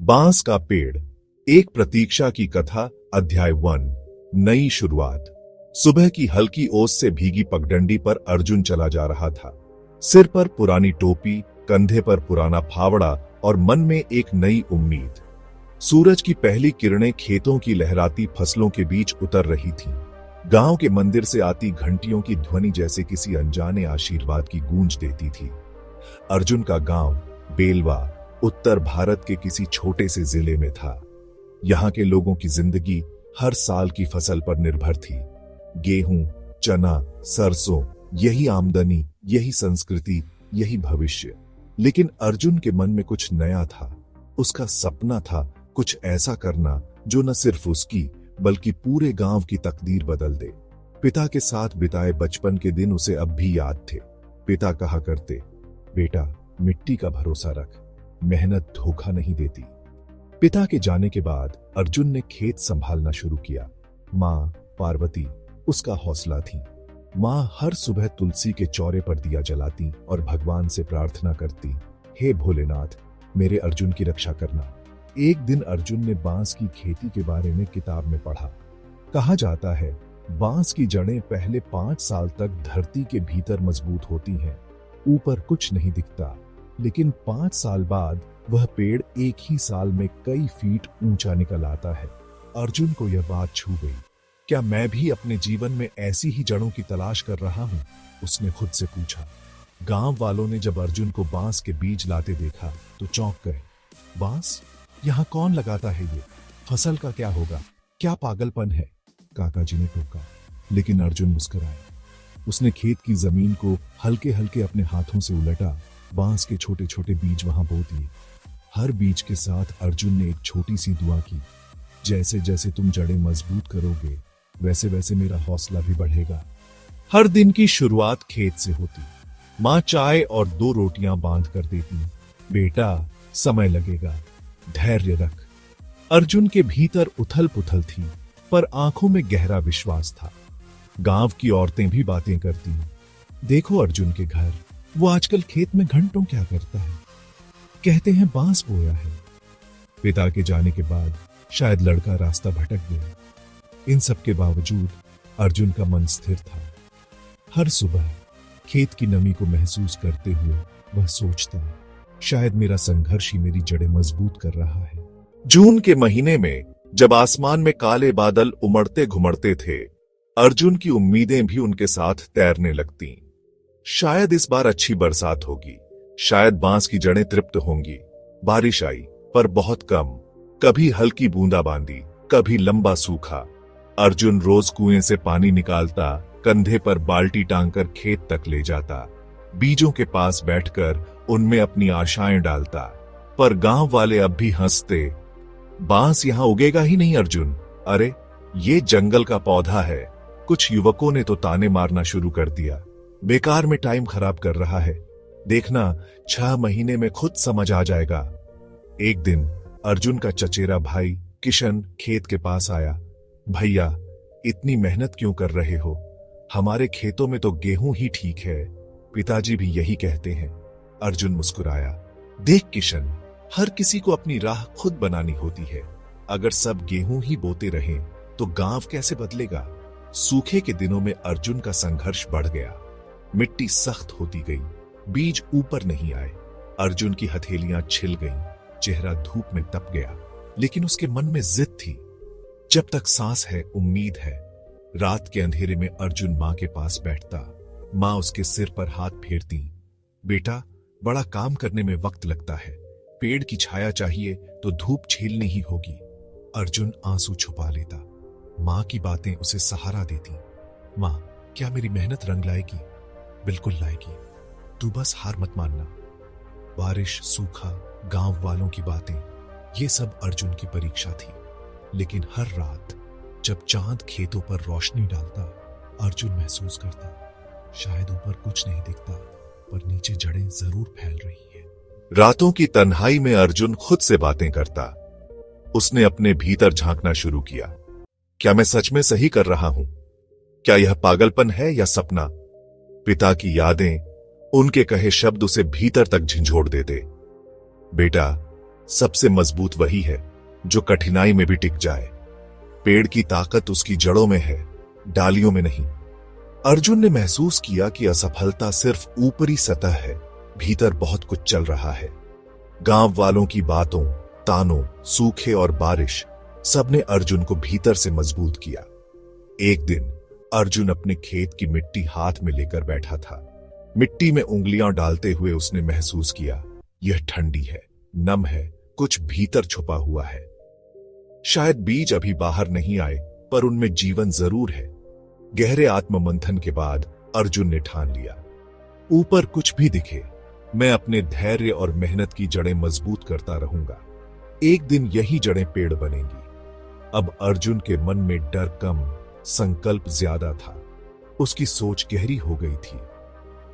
बांस का पेड़, एक प्रतीक्षा की कथा। अध्याय 1, नई शुरुआत। सुबह की हल्की ओस से भीगी पगडंडी पर अर्जुन चला जा रहा था। सिर पर पुरानी टोपी, कंधे पर पुराना फावड़ा और मन में एक नई उम्मीद। सूरज की पहली किरणें खेतों की लहराती फसलों के बीच उतर रही थीं। गांव के मंदिर से आती घंटियों की ध्वनि जैसे किसी अनजाने आशीर्वाद की गूंज देती थी। अर्जुन का गांव बेलवा उत्तर भारत के किसी छोटे से जिले में था। यहाँ के लोगों की जिंदगी हर साल की फसल पर निर्भर थी। गेहूं, चना, सरसों, यही आमदनी, यही संस्कृति, यही भविष्य। लेकिन अर्जुन के मन में कुछ नया था। उसका सपना था कुछ ऐसा करना जो न सिर्फ उसकी बल्कि पूरे गांव की तकदीर बदल दे। पिता के साथ बिताए बचपन के दिन उसे अब भी याद थे। पिता कहा करते, बेटा मिट्टी का भरोसा रख, मेहनत धोखा नहीं देती। पिता के जाने के बाद अर्जुन ने खेत संभालना शुरू किया। माँ पार्वती उसका हौसला थी। माँ हर सुबह तुलसी के चौरे पर दिया जलाती और भगवान से प्रार्थना करती, हे भोलेनाथ मेरे अर्जुन की रक्षा करना। एक दिन अर्जुन ने बांस की खेती के बारे में किताब में पढ़ा। कहा जाता है बांस की जड़ें पहले 5 साल तक धरती के भीतर मजबूत होती हैं। ऊपर कुछ नहीं दिखता, लेकिन 5 साल बाद वह पेड़ एक ही साल में कई फीट ऊंचा निकल आता है। अर्जुन को यह बात छू गई। क्या मैं भी अपने जीवन में ऐसी ही जड़ों की तलाश कर रहा हूं? उसने खुद से पूछा। गांव वालों ने जब अर्जुन को बांस के बीज लाते देखा तो चौंक गए। बांस? यहाँ कौन लगाता है ये? फसल का क्या होगा? क्या पागलपन है? काका जी ने टोका। लेकिन अर्जुन मुस्कुराया। उसने खेत की जमीन को हल्के हल्के अपने हाथों से उलटा। बांस के छोटे छोटे बीज वहां बो दिए। हर बीज के साथ अर्जुन ने एक छोटी सी दुआ की, जैसे जैसे तुम जड़ें मजबूत करोगे वैसे वैसे मेरा हौसला भी बढ़ेगा। हर दिन की शुरुआत खेत से होती। माँ चाय और 2 रोटियां बांध कर देती। बेटा समय लगेगा, धैर्य रख। अर्जुन के भीतर उथल पुथल थी, पर आंखों में गहरा विश्वास था। गांव की औरतें भी बातें करती, देखो अर्जुन के घर, वो आजकल खेत में घंटों क्या करता है, कहते हैं बांस बोया है। पिता के जाने के बाद शायद लड़का रास्ता भटक गया। इन सब के बावजूद अर्जुन का मन स्थिर था। हर सुबह खेत की नमी को महसूस करते हुए वह सोचता, शायद मेरा संघर्ष ही मेरी जड़ें मजबूत कर रहा है। जून के महीने में जब आसमान में काले बादल उमड़ते घुमड़ते थे, अर्जुन की उम्मीदें भी उनके साथ तैरने लगतीं। शायद इस बार अच्छी बरसात होगी, शायद बांस की जड़ें तृप्त होंगी। बारिश आई, पर बहुत कम। कभी हल्की बूंदाबांदी, कभी लंबा सूखा। अर्जुन रोज कुएं से पानी निकालता, कंधे पर बाल्टी टांगकर खेत तक ले जाता, बीजों के पास बैठकर उनमें अपनी आशाएं डालता। पर गांव वाले अब भी हंसते, बांस यहां उगेगा ही नहीं अर्जुन, अरे ये जंगल का पौधा है। कुछ युवकों ने तो ताने मारना शुरू कर दिया, बेकार में टाइम खराब कर रहा है, देखना 6 महीने में खुद समझ आ जाएगा। एक दिन अर्जुन का चचेरा भाई किशन खेत के पास आया। भैया इतनी मेहनत क्यों कर रहे हो? हमारे खेतों में तो गेहूं ही ठीक है, पिताजी भी यही कहते हैं। अर्जुन मुस्कुराया। देख किशन, हर किसी को अपनी राह खुद बनानी होती है। अगर सब गेहूं ही बोते रहें तो गांव कैसे बदलेगा? सूखे के दिनों में अर्जुन का संघर्ष बढ़ गया। मिट्टी सख्त होती गई, बीज ऊपर नहीं आए। अर्जुन की हथेलियां छिल गईं, चेहरा धूप में तप गया। लेकिन उसके मन में जिद थी, जब तक सांस है उम्मीद है। रात के अंधेरे में अर्जुन मां के पास बैठता। मां उसके सिर पर हाथ फेरती, बेटा बड़ा काम करने में वक्त लगता है, पेड़ की छाया चाहिए तो धूप झेलनी ही होगी। अर्जुन आंसू छुपा लेता। मां की बातें उसे सहारा देती। मां, क्या मेरी मेहनत रंग लाएगी? बिल्कुल लाएगी, तू बस हार मत मानना। बारिश, सूखा, गांव वालों की बातें, ये सब अर्जुन की परीक्षा थी। लेकिन हर रात जब चांद खेतों पर रोशनी डालता, अर्जुन महसूस करता, शायद ऊपर कुछ नहीं दिखता, पर नीचे जड़ें जरूर फैल रही हैं। रातों की तन्हाई में अर्जुन खुद से बातें करता। उसने अपने भीतर झांकना शुरू किया। क्या मैं सच में सही कर रहा हूं? क्या यह पागलपन है या सपना? पिता की यादें, उनके कहे शब्द उसे भीतर तक झंझोड़ देते। बेटा, सबसे मजबूत वही है जो कठिनाई में भी टिक जाए। पेड़ की ताकत उसकी जड़ों में है, डालियों में नहीं। अर्जुन ने महसूस किया कि असफलता सिर्फ ऊपरी सतह है, भीतर बहुत कुछ चल रहा है। गांव वालों की बातों, तानों, सूखे और बारिश, सबने अर्जुन को भीतर से मजबूत किया। एक दिन अर्जुन अपने खेत की मिट्टी हाथ में लेकर बैठा था। मिट्टी में उंगलियां डालते हुए उसने महसूस किया, यह ठंडी है, नम है, कुछ भीतर छुपा हुआ है। शायद बीज अभी बाहर नहीं आए, पर उनमें जीवन जरूर है। गहरे आत्ममंथन के बाद अर्जुन ने ठान लिया, ऊपर कुछ भी दिखे, मैं अपने धैर्य और मेहनत की जड़ें मजबूत करता रहूंगा। एक दिन यही जड़ें पेड़ बनेंगी। अब अर्जुन के मन में डर कम, संकल्प ज्यादा था। उसकी सोच गहरी हो गई थी।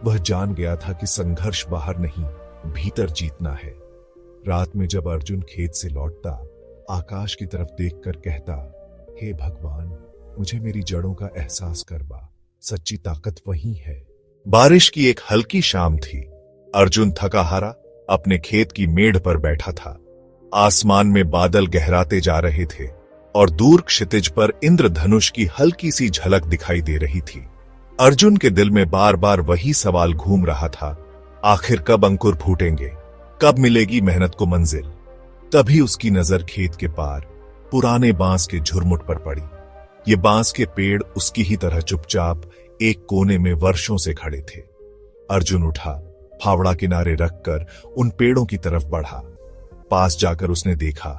वह जान गया था कि संघर्ष बाहर नहीं, भीतर जीतना है। रात में जब अर्जुन खेत से लौटता, आकाश की तरफ देखकर कहता, हे भगवान, मुझे मेरी जड़ों का एहसास करवा, सच्ची ताकत वही है। बारिश की एक हल्की शाम थी। अर्जुन थका हारा अपने खेत की मेड़ पर बैठा था। आसमान में बादल गहराते जा रहे थे और दूर क्षितिज पर इंद्रधनुष की हल्की सी झलक दिखाई दे रही थी। अर्जुन के दिल में बार बार वही सवाल घूम रहा था, आखिर कब अंकुर फूटेंगे, कब मिलेगी मेहनत को मंजिल। तभी उसकी नजर खेत के पार पुराने बांस के झुरमुट पर पड़ी। ये बांस के पेड़ उसकी ही तरह चुपचाप एक कोने में वर्षों से खड़े थे। अर्जुन उठा, फावड़ा किनारे रखकर उन पेड़ों की तरफ बढ़ा। पास जाकर उसने देखा,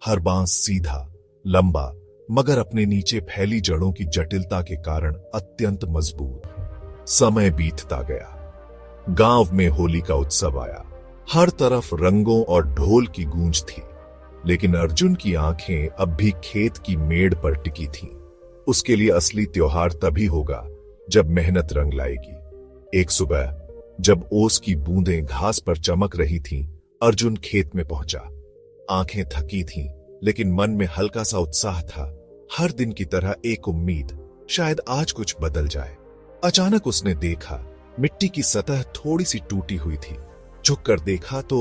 हर बांस सीधा, लंबा, मगर अपने नीचे फैली जड़ों की जटिलता के कारण अत्यंत मजबूत। समय बीतता गया। गांव में होली का उत्सव आया। हर तरफ रंगों और ढोल की गूंज थी, लेकिन अर्जुन की आंखें अब भी खेत की मेड़ पर टिकी थीं। उसके लिए असली त्योहार तभी होगा जब मेहनत रंग लाएगी। एक सुबह जब ओस की बूंदें घास पर चमक रही थीं, अर्जुन खेत में पहुंचा। आंखें थकी थीं, लेकिन मन में हल्का सा उत्साह था। हर दिन की तरह एक उम्मीद, शायद आज कुछ बदल जाए। अचानक उसने देखा, मिट्टी की सतह थोड़ी सी टूटी हुई थी। झुक कर देखा तो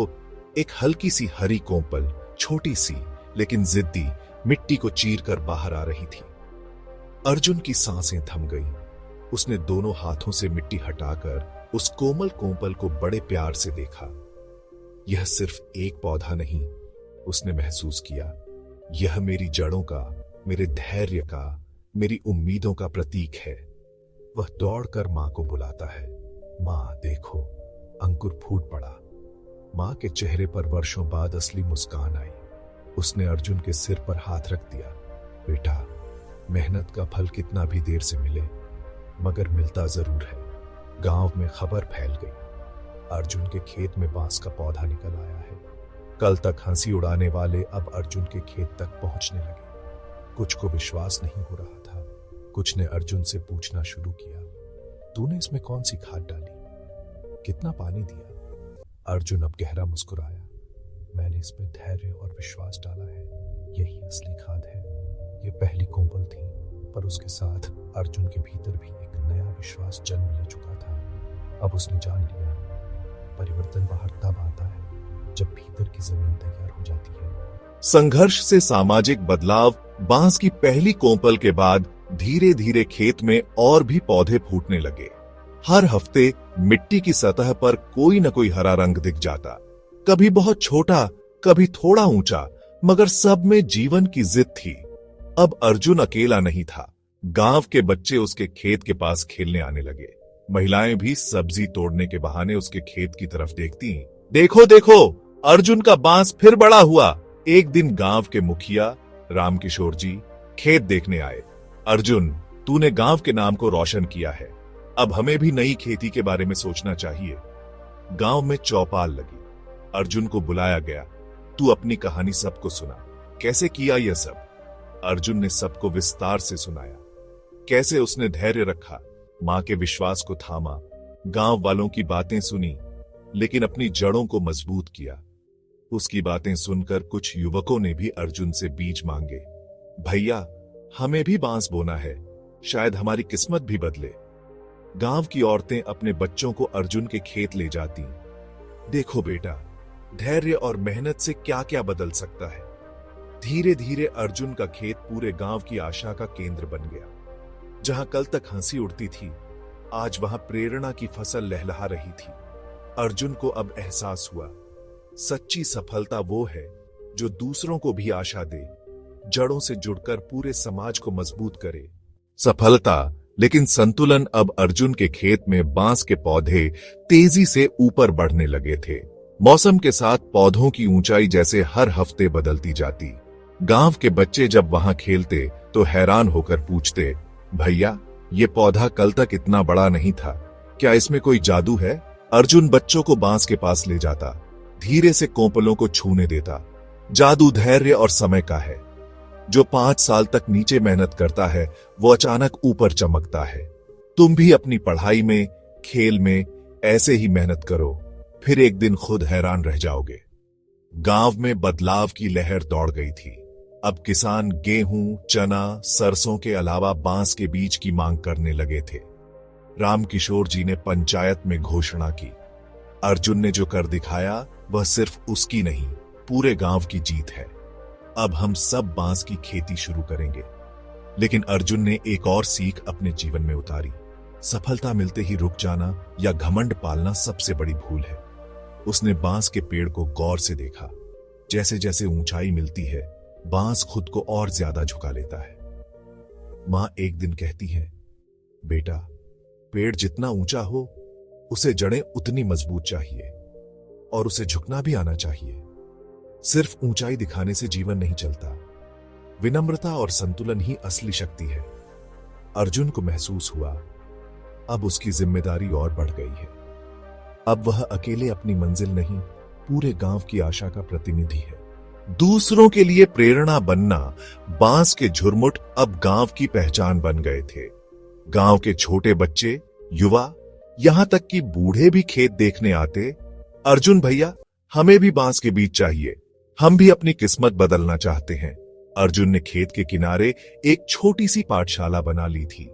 एक हल्की सी हरी कोंपल, छोटी सी लेकिन जिद्दी, मिट्टी को चीर कर बाहर आ रही थी। अर्जुन की सांसें थम गईं। उसने दोनों हाथों से मिट्टी हटाकर उस कोमल कोंपल को बड़े प्यार से देखा। यह सिर्फ एक पौधा नहीं, उसने महसूस किया, यह मेरी जड़ों का, मेरे धैर्य का, मेरी उम्मीदों का प्रतीक है। वह दौड़कर मां को बुलाता है, मां देखो, अंकुर फूट पड़ा। मां के चेहरे पर वर्षों बाद असली मुस्कान आई। उसने अर्जुन के सिर पर हाथ रख दिया, बेटा, मेहनत का फल कितना भी देर से मिले, मगर मिलता जरूर है। गांव में खबर फैल गई, अर्जुन के खेत में बांस का पौधा निकल आया है। कल तक हंसी उड़ाने वाले अब अर्जुन के खेत तक पहुंचने लगे। कुछ को विश्वास नहीं हो रहा था। कुछ ने अर्जुन से पूछना शुरू किया, तूने इसमें कौन सी खाद डाली, कितना पानी दिया? अर्जुन अब गहरा मुस्कुराया, मैंने इसमें धैर्य और विश्वास डाला है, यही असली खाद है। यह पहली कोंपल थी, पर उसके साथ अर्जुन के भीतर भी एक नया विश्वास जन्म ले चुका था। अब उसने जान लिया, परिवर्तन बाहर तब आता है जब भीतर की जमीन तैयार हो जाती है। संघर्ष से सामाजिक बदलाव। बांस की पहली कोंपल के बाद धीरे धीरे खेत में और भी पौधे फूटने लगे। हर हफ्ते मिट्टी की सतह पर कोई न कोई हरा रंग दिख जाता, कभी बहुत छोटा, कभी थोड़ा ऊंचा, मगर सब में जीवन की जिद थी। अब अर्जुन अकेला नहीं था। गांव के बच्चे उसके खेत के पास खेलने आने लगे। महिलाएं भी सब्जी तोड़ने के बहाने उसके खेत की तरफ देखती। देखो देखो, अर्जुन का बांस फिर बड़ा हुआ। एक दिन गांव के मुखिया रामकिशोर जी खेत देखने आए। अर्जुन, तूने गांव के नाम को रोशन किया है, अब हमें भी नई खेती के बारे में सोचना चाहिए। गांव में चौपाल लगी। अर्जुन को बुलाया गया, तू अपनी कहानी सबको सुना, कैसे किया यह सब? अर्जुन ने सबको विस्तार से सुनाया, कैसे उसने धैर्य रखा, मां के विश्वास को थामा, गांव वालों की बातें सुनी, लेकिन अपनी जड़ों को मजबूत किया। उसकी बातें सुनकर कुछ युवकों ने भी अर्जुन से बीज मांगे, भैया, हमें भी बांस बोना है, शायद हमारी किस्मत भी बदले। गांव की औरतें अपने बच्चों को अर्जुन के खेत ले जाती। देखो बेटा, धैर्य और मेहनत से क्या क्या बदल सकता है। धीरे धीरे अर्जुन का खेत पूरे गांव की आशा का केंद्र बन गया। जहां कल तक हंसी उड़ती थी, आज वहां प्रेरणा की फसल लहलहा रही थी। अर्जुन को अब एहसास हुआ, सच्ची सफलता वो है जो दूसरों को भी आशा दे, जड़ों से जुड़कर पूरे समाज को मजबूत करे। सफलता, लेकिन संतुलन। अब अर्जुन के खेत में बांस के पौधे तेजी से ऊपर बढ़ने लगे थे। मौसम के साथ पौधों की ऊंचाई जैसे हर हफ्ते बदलती जाती। गांव के बच्चे जब वहां खेलते तो हैरान होकर पूछते, भैया ये पौधा कल तक इतना बड़ा नहीं था, क्या इसमें कोई जादू है? अर्जुन बच्चों को बांस के पास ले जाता, धीरे से कोंपलों को छूने देता। जादू धैर्य और समय का है। जो 5 साल तक नीचे मेहनत करता है वो अचानक ऊपर चमकता है। तुम भी अपनी पढ़ाई में, खेल में ऐसे ही मेहनत करो, फिर एक दिन खुद हैरान रह जाओगे। गांव में बदलाव की लहर दौड़ गई थी। अब किसान गेहूं, चना, सरसों के अलावा बांस के बीज की मांग करने लगे थे। रामकिशोर जी ने पंचायत में घोषणा की। अर्जुन ने जो कर दिखाया वह सिर्फ उसकी नहीं, पूरे गांव की जीत है। अब हम सब बांस की खेती शुरू करेंगे। लेकिन अर्जुन ने एक और सीख अपने जीवन में उतारी। सफलता मिलते ही रुक जाना या घमंड पालना सबसे बड़ी भूल है। उसने बांस के पेड़ को गौर से देखा। जैसे जैसे ऊंचाई मिलती है, बांस खुद को और ज्यादा झुका लेता है। मां एक दिन कहती है, बेटा, पेड़ जितना ऊंचा हो, उसे जड़ें उतनी मजबूत चाहिए और उसे झुकना भी आना चाहिए। सिर्फ ऊंचाई दिखाने से जीवन नहीं चलता। विनम्रता और संतुलन ही असली शक्ति है। अर्जुन को महसूस हुआ, अब उसकी जिम्मेदारी और बढ़ गई है। अब वह अकेले अपनी मंजिल नहीं, पूरे गांव की आशा का प्रतिनिधि है। दूसरों के लिए प्रेरणा बनना, बांस के झुरमुट अब गांव की पहचान बन गए थे। गांव के छोटे बच्चे, युवा, यहां तक कि बूढ़े भी खेत देखने आते। अर्जुन भैया, हमें भी बांस के बीज चाहिए, हम भी अपनी किस्मत बदलना चाहते हैं। अर्जुन ने खेत के किनारे एक छोटी सी पाठशाला बना ली थी,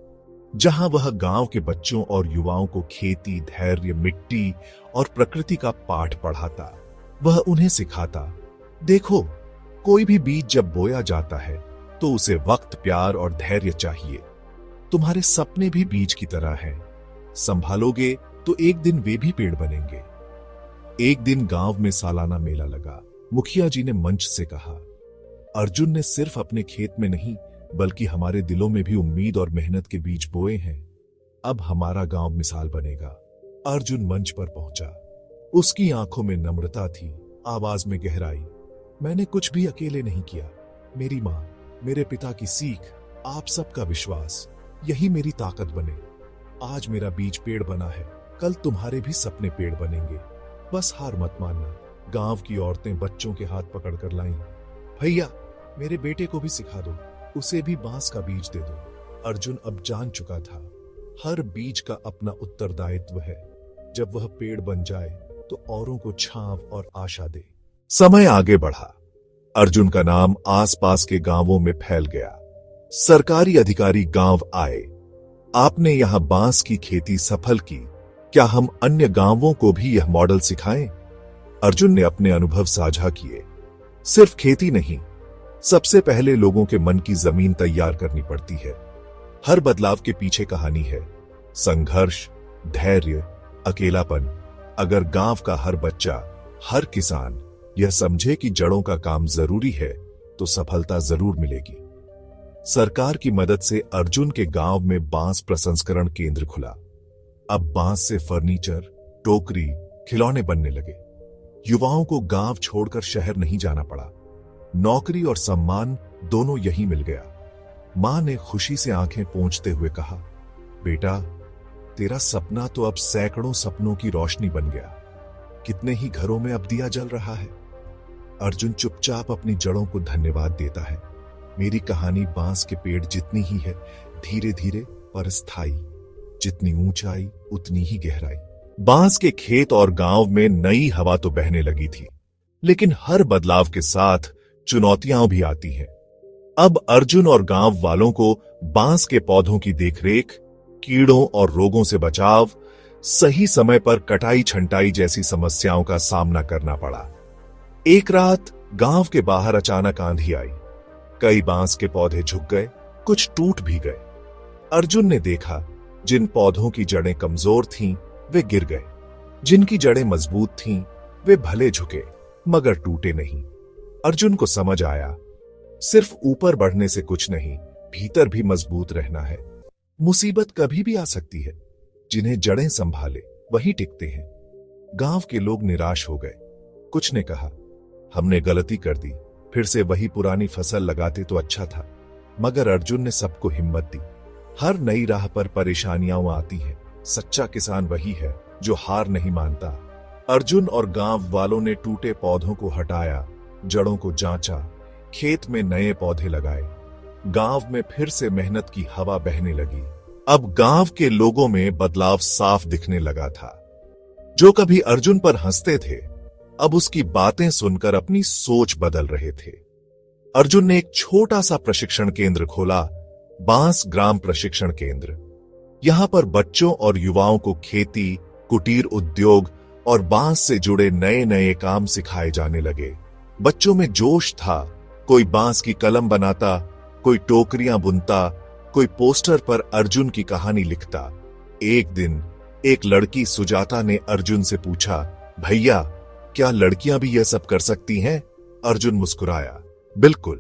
जहां वह गांव के बच्चों और युवाओं को खेती, धैर्य, मिट्टी और प्रकृति का पाठ पढ़ाता। वह उन्हें सिखाता, देखो, कोई भी बीज जब बोया जाता है तो उसे वक्त, प्यार और धैर्य चाहिए। तुम्हारे सपने भी बीज की तरह हैं। संभालोगे तो एक दिन वे भी पेड़ बनेंगे। एक दिन गांव में सालाना मेला लगा। मुखिया जी ने मंच से कहा, अर्जुन ने सिर्फ अपने खेत में नहीं बल्कि हमारे दिलों में भी उम्मीद और मेहनत के बीज बोए हैं। अब हमारा गांव मिसाल बनेगा। अर्जुन मंच पर पहुंचा। उसकी आंखों में नम्रता थी, आवाज में गहराई। मैंने कुछ भी अकेले नहीं किया। मेरी मां, मेरे पिता की सीख, आप सबका विश्वास, यही मेरी ताकत बने। आज मेरा बीज पेड़ बना है, कल तुम्हारे भी सपने पेड़ बनेंगे। बस हार मत मानना। गांव की औरतें बच्चों के हाथ पकड़कर लाईं। भैया, मेरे बेटे को भी सिखा दो, उसे भी बांस का बीज दे दो। अर्जुन अब जान चुका था, हर बीज का अपना उत्तरदायित्व है। जब वह पेड़ बन जाए तो औरों को छांव और आशा दे। समय आगे बढ़ा। अर्जुन का नाम आसपास के गांवों में फैल गया। सरकारी अधिकारी गांव आए। आपने यहां बांस की खेती सफल की, क्या हम अन्य गांवों को भी यह मॉडल सिखाएं? अर्जुन ने अपने अनुभव साझा किए। सिर्फ खेती नहीं, सबसे पहले लोगों के मन की जमीन तैयार करनी पड़ती है। हर बदलाव के पीछे कहानी है, संघर्ष, धैर्य, अकेलापन। अगर गांव का हर बच्चा, हर किसान यह समझे कि जड़ों का काम जरूरी है तो सफलता जरूर मिलेगी। सरकार की मदद से अर्जुन के गांव में बांस प्रसंस्करण केंद्र खुला। अब बांस से फर्नीचर, टोकरी, खिलौने बनने लगे। युवाओं को गांव छोड़कर शहर नहीं जाना पड़ा। नौकरी और सम्मान दोनों यहीं मिल गया। मां ने खुशी से आंखें पोंछते हुए कहा, बेटा, तेरा सपना तो अब सैकड़ों सपनों की रोशनी बन गया। कितने ही घरों में अब दिया जल रहा है। अर्जुन चुपचाप अपनी जड़ों को धन्यवाद देता है। मेरी कहानी बांस के पेड़ जितनी ही है, धीरे धीरे पर स्थायी। जितनी ऊंचाई उतनी ही गहराई। बांस के खेत और गांव में नई हवा तो बहने लगी थी, लेकिन हर बदलाव के साथ चुनौतियां भी आती हैं। अब अर्जुन और गांव वालों को बांस के पौधों की देखरेख, कीड़ों और रोगों से बचाव, सही समय पर कटाई छंटाई जैसी समस्याओं का सामना करना पड़ा। एक रात गांव के बाहर अचानक आंधी आई। कई बांस के पौधे झुक गए, कुछ टूट भी गए। अर्जुन ने देखा, जिन पौधों की जड़ें कमजोर थीं, वे गिर गए। जिनकी जड़ें मजबूत थीं, वे भले झुके मगर टूटे नहीं। अर्जुन को समझ आया, सिर्फ ऊपर बढ़ने से कुछ नहीं, भीतर भी मजबूत रहना है। मुसीबत कभी भी आ सकती है, जिन्हें जड़ें संभाले वही टिकते हैं। गांव के लोग निराश हो गए। कुछ ने कहा, हमने गलती कर दी, फिर से वही पुरानी फसल लगाते तो अच्छा था। मगर अर्जुन ने सबको हिम्मत दी। हर नई राह पर परेशानियां आती हैं, सच्चा किसान वही है जो हार नहीं मानता। अर्जुन और गांव वालों ने टूटे पौधों को हटाया, जड़ों को जांचा, खेत में नए पौधे लगाए। गांव में फिर से मेहनत की हवा बहने लगी। अब गांव के लोगों में बदलाव साफ दिखने लगा था। जो कभी अर्जुन पर हंसते थे, अब उसकी बातें सुनकर अपनी सोच बदल रहे थे। अर्जुन ने एक छोटा सा प्रशिक्षण केंद्र खोला, बांस ग्राम प्रशिक्षण केंद्र। यहां पर बच्चों और युवाओं को खेती, कुटीर उद्योग और बांस से जुड़े नए नए काम सिखाए जाने लगे। बच्चों में जोश था। कोई बांस की कलम बनाता, कोई टोकरियां बुनता, कोई पोस्टर पर अर्जुन की कहानी लिखता। एक दिन एक लड़की सुजाता ने अर्जुन से पूछा, भैया क्या लड़कियां भी यह सब कर सकती हैं? अर्जुन मुस्कुराया, बिल्कुल।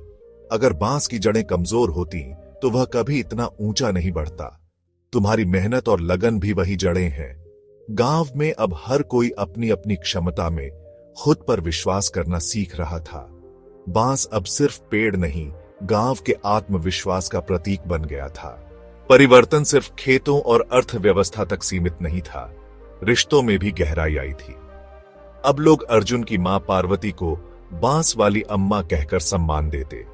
अगर बांस की जड़ें कमजोर होती तो वह कभी इतना ऊंचा नहीं बढ़ता। तुम्हारी मेहनत और लगन भी वही जड़ें हैं। गांव में अब हर कोई अपनी अपनी क्षमता में खुद पर विश्वास करना सीख रहा था। बांस अब सिर्फ पेड़ नहीं, गांव के आत्मविश्वास का प्रतीक बन गया था। परिवर्तन सिर्फ खेतों और अर्थव्यवस्था तक सीमित नहीं था, रिश्तों में भी गहराई आई थी। अब लोग अर्जुन की मां पार्वती को बांस वाली अम्मा कहकर सम्मान देते।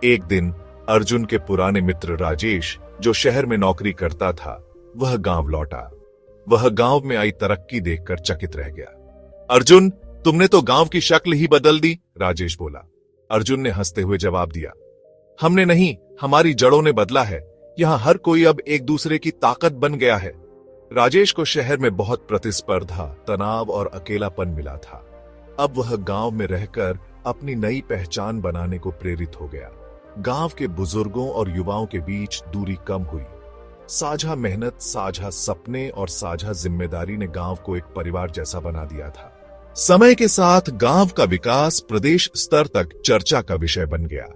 एक दिन अर्जुन के पुराने मित्र राजेश, जो शहर में नौकरी करता था, वह गांव लौटा। वह गांव में आई तरक्की देखकर चकित रह गया। अर्जुन, तुमने तो गांव की शक्ल ही बदल दी, राजेश बोला। अर्जुन ने हंसते हुए जवाब दिया, हमने नहीं, हमारी जड़ों ने बदला है। यहां हर कोई अब एक दूसरे की ताकत बन गया है। राजेश को शहर में बहुत प्रतिस्पर्धा, तनाव और अकेलापन मिला था। अब वह गांव में रहकर अपनी नई पहचान बनाने को प्रेरित हो गया। गांव के बुजुर्गों और युवाओं के बीच दूरी कम हुई। साझा मेहनत, साझा सपने और साझा जिम्मेदारी ने गांव को एक परिवार जैसा बना दिया था। समय के साथ गांव का विकास प्रदेश स्तर तक चर्चा का विषय बन गया।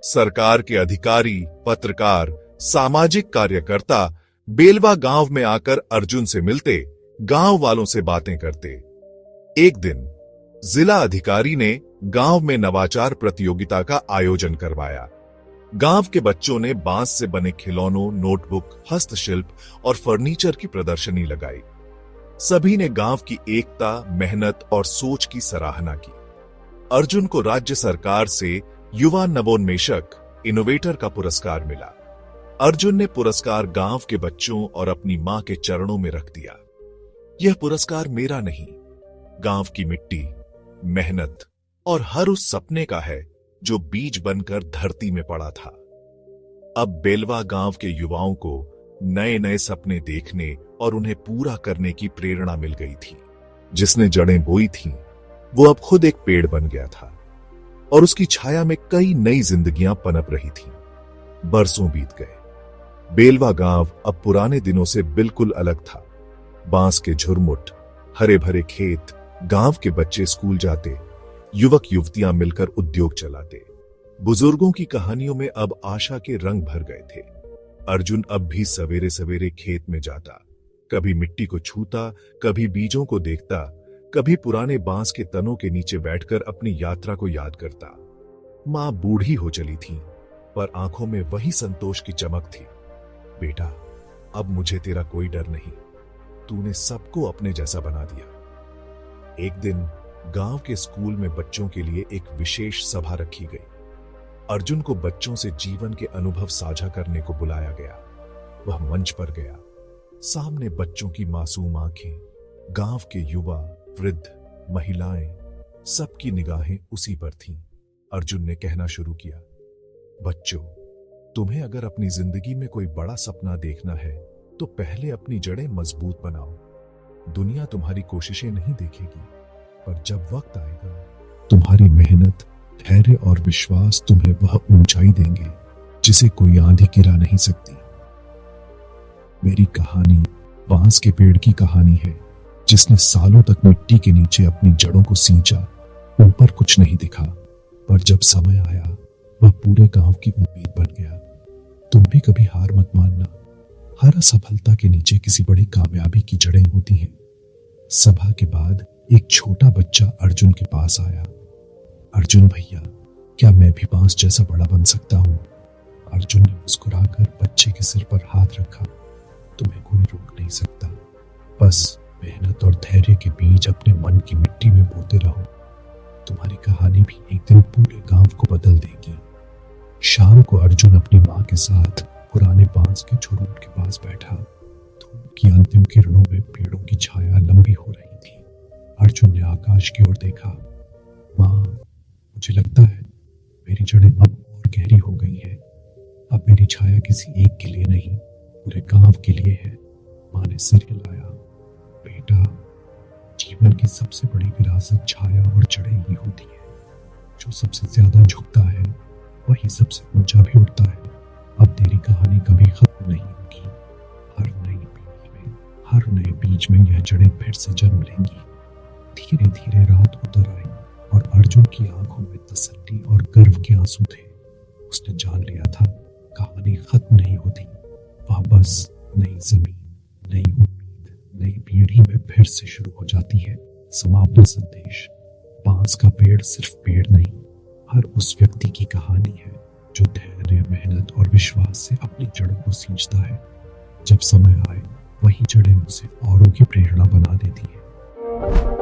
सरकार के अधिकारी, पत्रकार, सामाजिक कार्यकर्ता बेलवा गांव में आकर अर्जुन से मिलते, गांव वालों से बातें करते। एक दिन जिला अधिकारी ने गांव में नवाचार प्रतियोगिता का आयोजन करवाया। गांव के बच्चों ने बांस से बने खिलौनों, नोटबुक, हस्तशिल्प और फर्नीचर की प्रदर्शनी लगाई। सभी ने गांव की एकता, मेहनत और सोच की सराहना की। अर्जुन को राज्य सरकार से युवा नवोन्मेषक, इनोवेटर का पुरस्कार मिला। अर्जुन ने पुरस्कार गांव के बच्चों और अपनी मां के चरणों में रख दिया। यह पुरस्कार मेरा नहीं, गांव की मिट्टी, मेहनत और हर उस सपने का है जो बीज बनकर धरती में पड़ा था। अब बेलवा गांव के युवाओं को नए नए सपने देखने और उन्हें पूरा करने की प्रेरणा मिल गई थी। जिसने जड़ें बोई थीं, वो अब खुद एक पेड़ बन गया था और उसकी छाया में कई नई जिंदगियां पनप रही थीं। बरसों बीत गए। बेलवा गांव अब पुराने दिनों से बिल्कुल अलग था। बांस के झुरमुट, हरे भरे खेत, गांव के बच्चे स्कूल जाते, युवक युवतियां मिलकर उद्योग चलाते। बुजुर्गों की कहानियों में अब आशा के रंग भर गए थे। अर्जुन अब भी सवेरे सवेरे खेत में जाता, कभी मिट्टी को छूता, कभी बीजों को देखता, कभी पुराने बांस के तनों के नीचे बैठकर अपनी यात्रा को याद करता। मां बूढ़ी हो चली थी, पर आंखों में वही संतोष की चमक थी। बेटा, अब मुझे तेरा कोई डर नहीं, तूने सबको अपने जैसा बना दिया। एक दिन गांव के स्कूल में बच्चों के लिए एक विशेष सभा रखी गई। अर्जुन को बच्चों से जीवन के अनुभव साझा करने को बुलाया गया। वह मंच पर गया। सामने बच्चों की मासूम आंखें, गांव के युवा, वृद्ध, महिलाएं, सबकी निगाहें उसी पर थीं। अर्जुन ने कहना शुरू किया, बच्चों, तुम्हें अगर अपनी जिंदगी में कोई बड़ा सपना देखना है तो पहले अपनी जड़ें मजबूत बनाओ। दुनिया तुम्हारी कोशिशें नहीं देखेगी, पर जब वक्त आएगा तुम्हारी मेहनत, धैर्य और विश्वास तुम्हें वह ऊंचाई देंगे जिसे कोई आंधी गिरा नहीं सकती। मेरी कहानी बांस के पेड़ की कहानी है, जिसने सालों तक मिट्टी के नीचे अपनी जड़ों को सींचा। ऊपर कुछ नहीं दिखा, पर जब समय आया वह पूरे गांव की उम्मीद बन गया। तुम भी कभी हार मत मानना। हर असफलता के नीचे किसी बड़ी कामयाबी की जड़ें होती हैं। सभा के बाद एक छोटा बच्चा अर्जुन के पास आया। अर्जुन भैया, क्या मैं भी बांस जैसा बड़ा बन सकता हूँ? अर्जुन ने मुस्कुराकर बच्चे के सिर पर हाथ रखा। तुम्हें कोई रोक नहीं सकता, बस मेहनत और धैर्य के बीज अपने मन की मिट्टी में बोते रहो। तुम्हारी कहानी भी एक दिन पूरे गांव को बदल देगी। शाम को अर्जुन अपनी माँ के साथ पुराने बांस के झुरमुट के पास बैठा। धूप की अंतिम किरणों में पेड़ों की छाया लंबी हो रही थी। अर्जुन ने आकाश की ओर देखा। माँ, मुझे लगता है मेरी जड़ें अब और गहरी हो गई हैं। अब मेरी छाया किसी एक के लिए नहीं, पूरे गांव के लिए है। माँ ने सिर हिलाया। बेटा, जीवन की सबसे बड़ी विरासत छाया और जड़ें ही होती है। जो सबसे ज्यादा झुकता है वही सबसे ऊंचा भी उठता है। अब तेरी कहानी कभी खत्म नहीं होगी। हर नई पीढ़ी में, हर नए बीज में यह जड़ें फिर से जन्म लेंगी। धीरे धीरे रात उतर आई और अर्जुन की आंखों में तसल्ली और गर्व के आंसू थे। उसने जान लिया था कहानी खत्म नहीं होती, वह बस नई जमीन, नई उम्मीद, नई पीढ़ी में फिर से शुरू हो जाती है। समापन संदेश। बांस का पेड़ सिर्फ पेड़ नहीं, हर उस व्यक्ति की कहानी है जो धैर्य, मेहनत और विश्वास से अपनी जड़ों को सींचता है। जब समय आए वही जड़ें उसे औरों की प्रेरणा बना देती है।